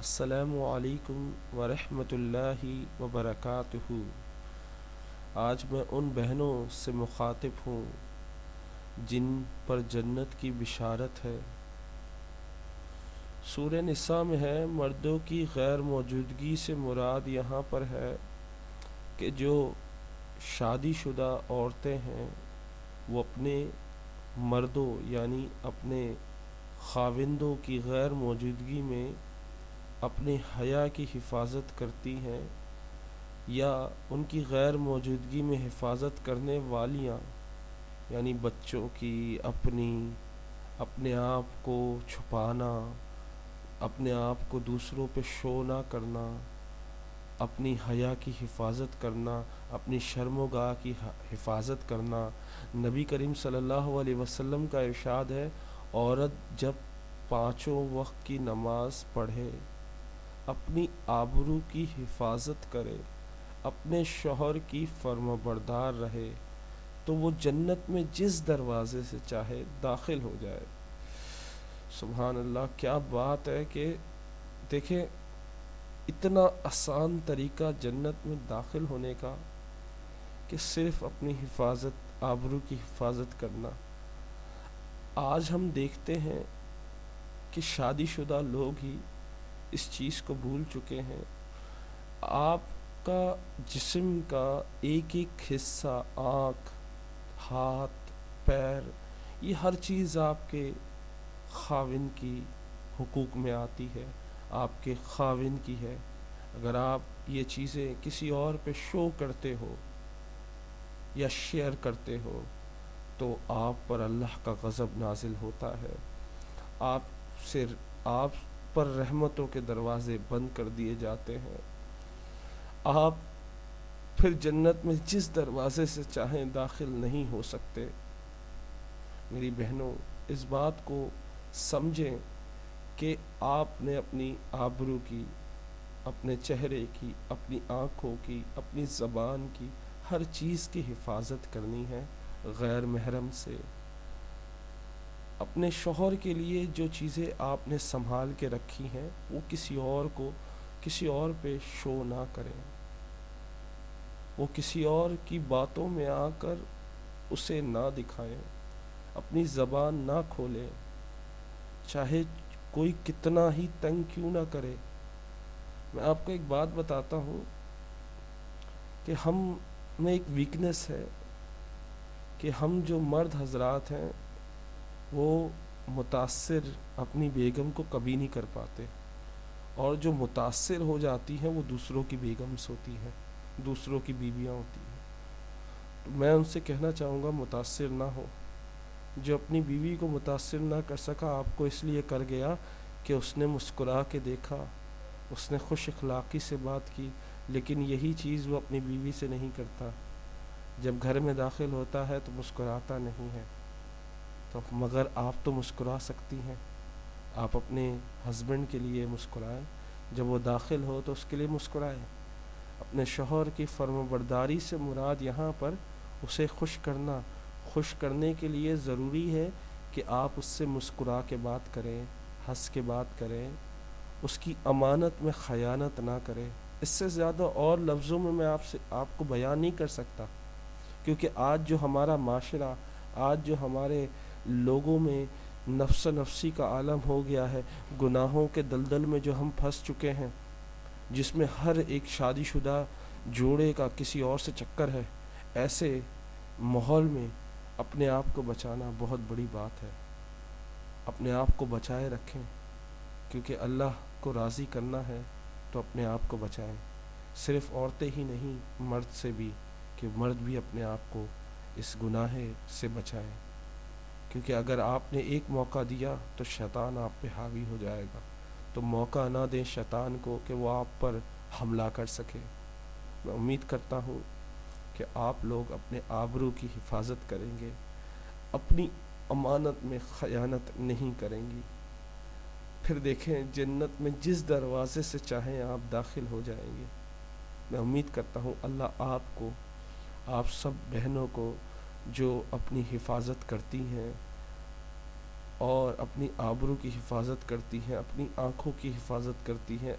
السلام علیکم ورحمۃ اللہ وبرکاتہ۔ آج میں ان بہنوں سے مخاطب ہوں جن پر جنت کی بشارت ہے۔ سورہ نساء میں ہے، مردوں کی غیر موجودگی سے مراد یہاں پر ہے کہ جو شادی شدہ عورتیں ہیں وہ اپنے مردوں یعنی اپنے خاوندوں کی غیر موجودگی میں اپنے حیا کی حفاظت کرتی ہیں، یا ان کی غیر موجودگی میں حفاظت کرنے والیاں یعنی بچوں کی، اپنے آپ کو چھپانا، اپنے آپ کو دوسروں پہ شو نہ کرنا، اپنی حیا کی حفاظت کرنا، اپنی شرم و گاہ کی حفاظت کرنا۔ نبی کریم صلی اللہ علیہ وسلم کا ارشاد ہے، عورت جب پانچوں وقت کی نماز پڑھے، اپنی آبرو کی حفاظت کرے، اپنے شوہر کی فرمانبردار رہے، تو وہ جنت میں جس دروازے سے چاہے داخل ہو جائے۔ سبحان اللہ، کیا بات ہے کہ دیکھیں، اتنا آسان طریقہ جنت میں داخل ہونے کا کہ صرف اپنی حفاظت، آبرو کی حفاظت کرنا۔ آج ہم دیکھتے ہیں کہ شادی شدہ لوگ ہی اس چیز کو بھول چکے ہیں۔ آپ کا جسم کا ایک ایک حصہ، آنکھ، ہاتھ، پیر، یہ ہر چیز آپ کے خاوند کی حقوق میں آتی ہے، آپ کے خاوند کی ہے۔ اگر آپ یہ چیزیں کسی اور پہ شو کرتے ہو یا شیئر کرتے ہو تو آپ پر اللہ کا غضب نازل ہوتا ہے، آپ پر رحمتوں کے دروازے بند کر دیے جاتے ہیں۔ آپ پھر جنت میں جس دروازے سے چاہیں داخل نہیں ہو سکتے۔ میری بہنوں، اس بات کو سمجھیں کہ آپ نے اپنی آبرو کی، اپنے چہرے کی، اپنی آنکھوں کی، اپنی زبان کی، ہر چیز کی حفاظت کرنی ہے غیر محرم سے۔ اپنے شوہر کے لیے جو چیزیں آپ نے سنبھال کے رکھی ہیں وہ کسی اور پہ شو نہ کریں، وہ کسی اور کی باتوں میں آ کر اسے نہ دکھائیں، اپنی زبان نہ کھولیں، چاہے کوئی کتنا ہی تنگ کیوں نہ کرے۔ میں آپ کو ایک بات بتاتا ہوں کہ ہم میں ایک ویکنس ہے کہ ہم جو مرد حضرات ہیں وہ متاثر اپنی بیگم کو کبھی نہیں کر پاتے، اور جو متاثر ہو جاتی ہیں وہ دوسروں کی بیگمز ہوتی ہیں، دوسروں کی بیویاں ہوتی ہیں۔ تو میں ان سے کہنا چاہوں گا، متاثر نہ ہو۔ جو اپنی بیوی کو متاثر نہ کر سکا، آپ کو اس لیے کر گیا کہ اس نے مسکرا کے دیکھا، اس نے خوش اخلاقی سے بات کی، لیکن یہی چیز وہ اپنی بیوی سے نہیں کرتا۔ جب گھر میں داخل ہوتا ہے تو مسکراتا نہیں ہے، تو مگر آپ تو مسکرا سکتی ہیں۔ آپ اپنے ہسبینڈ کے لیے مسکرائیں، جب وہ داخل ہو تو اس کے لیے مسکرائیں۔ اپنے شوہر کی فرمانبرداری سے مراد یہاں پر اسے خوش کرنے کے لیے ضروری ہے کہ آپ اس سے مسکرا کے بات کریں، ہنس کے بات کریں، اس کی امانت میں خیانت نہ کریں۔ اس سے زیادہ اور لفظوں میں آپ کو بیان نہیں کر سکتا، کیونکہ آج جو ہمارا معاشرہ، آج جو ہمارے لوگوں میں نفس نفسی کا عالم ہو گیا ہے، گناہوں کے دلدل میں جو ہم پھنس چکے ہیں، جس میں ہر ایک شادی شدہ جوڑے کا کسی اور سے چکر ہے، ایسے ماحول میں اپنے آپ کو بچانا بہت بڑی بات ہے۔ اپنے آپ کو بچائے رکھیں، کیونکہ اللہ کو راضی کرنا ہے تو اپنے آپ کو بچائیں۔ صرف عورتیں ہی نہیں، مرد سے بھی، کہ مرد بھی اپنے آپ کو اس گناہ سے بچائیں، کیونکہ اگر آپ نے ایک موقع دیا تو شیطان آپ پہ حاوی ہو جائے گا۔ تو موقع نہ دیں شیطان کو کہ وہ آپ پر حملہ کر سکے۔ میں امید کرتا ہوں کہ آپ لوگ اپنے آبرو کی حفاظت کریں گے، اپنی امانت میں خیانت نہیں کریں گی، پھر دیکھیں جنت میں جس دروازے سے چاہیں آپ داخل ہو جائیں گے۔ میں امید کرتا ہوں اللہ آپ کو، آپ سب بہنوں کو جو اپنی حفاظت کرتی ہیں، اور اپنی آبرو کی حفاظت کرتی ہیں، اپنی آنکھوں کی حفاظت کرتی ہیں،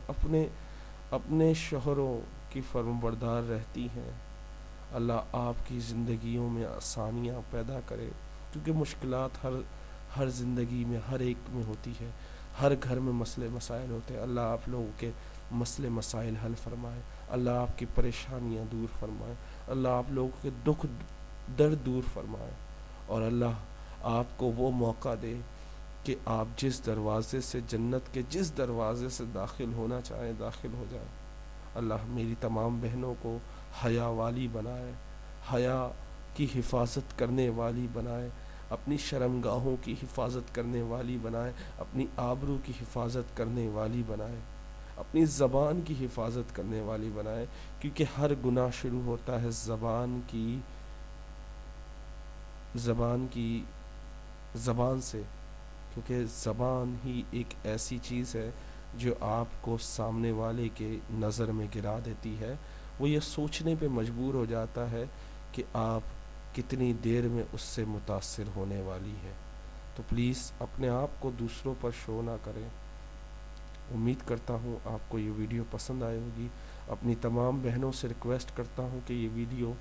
اپنے شوہروں کی فرمانبردار رہتی ہیں۔ اللہ آپ کی زندگیوں میں آسانیاں پیدا کرے، کیونکہ مشکلات ہر زندگی میں ہر ایک میں ہوتی ہے، ہر گھر میں مسئلے مسائل ہوتے ہیں۔ اللہ آپ لوگوں کے مسئلے مسائل حل فرمائے، اللہ آپ کی پریشانیاں دور فرمائے، اللہ آپ لوگوں کے دکھ درد دور فرمائے، اور اللہ آپ کو وہ موقع دے کہ آپ جس دروازے سے، جنت کے جس دروازے سے داخل ہونا چاہیں داخل ہو جائیں۔ اللہ میری تمام بہنوں کو حیا والی بنائے، حیا کی حفاظت کرنے والی بنائے، اپنی شرمگاہوں کی حفاظت کرنے والی بنائے، اپنی آبرو کی حفاظت کرنے والی بنائے، اپنی زبان کی حفاظت کرنے والی بنائے، کیونکہ ہر گناہ شروع ہوتا ہے زبان سے، کیونکہ زبان ہی ایک ایسی چیز ہے جو آپ کو سامنے والے کے نظر میں گرا دیتی ہے، وہ یہ سوچنے پہ مجبور ہو جاتا ہے کہ آپ کتنی دیر میں اس سے متاثر ہونے والی ہے۔ تو پلیز اپنے آپ کو دوسروں پر شو نہ کریں۔ امید کرتا ہوں آپ کو یہ ویڈیو پسند آئے ہوگی۔ اپنی تمام بہنوں سے ریکویسٹ کرتا ہوں کہ یہ ویڈیو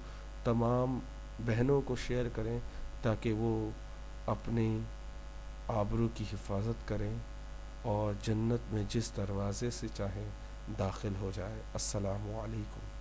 تمام بہنوں کو شیئر کریں، تاکہ وہ اپنی آبرو کی حفاظت کریں اور جنت میں جس دروازے سے چاہیں داخل ہو جائے۔ السلام علیکم۔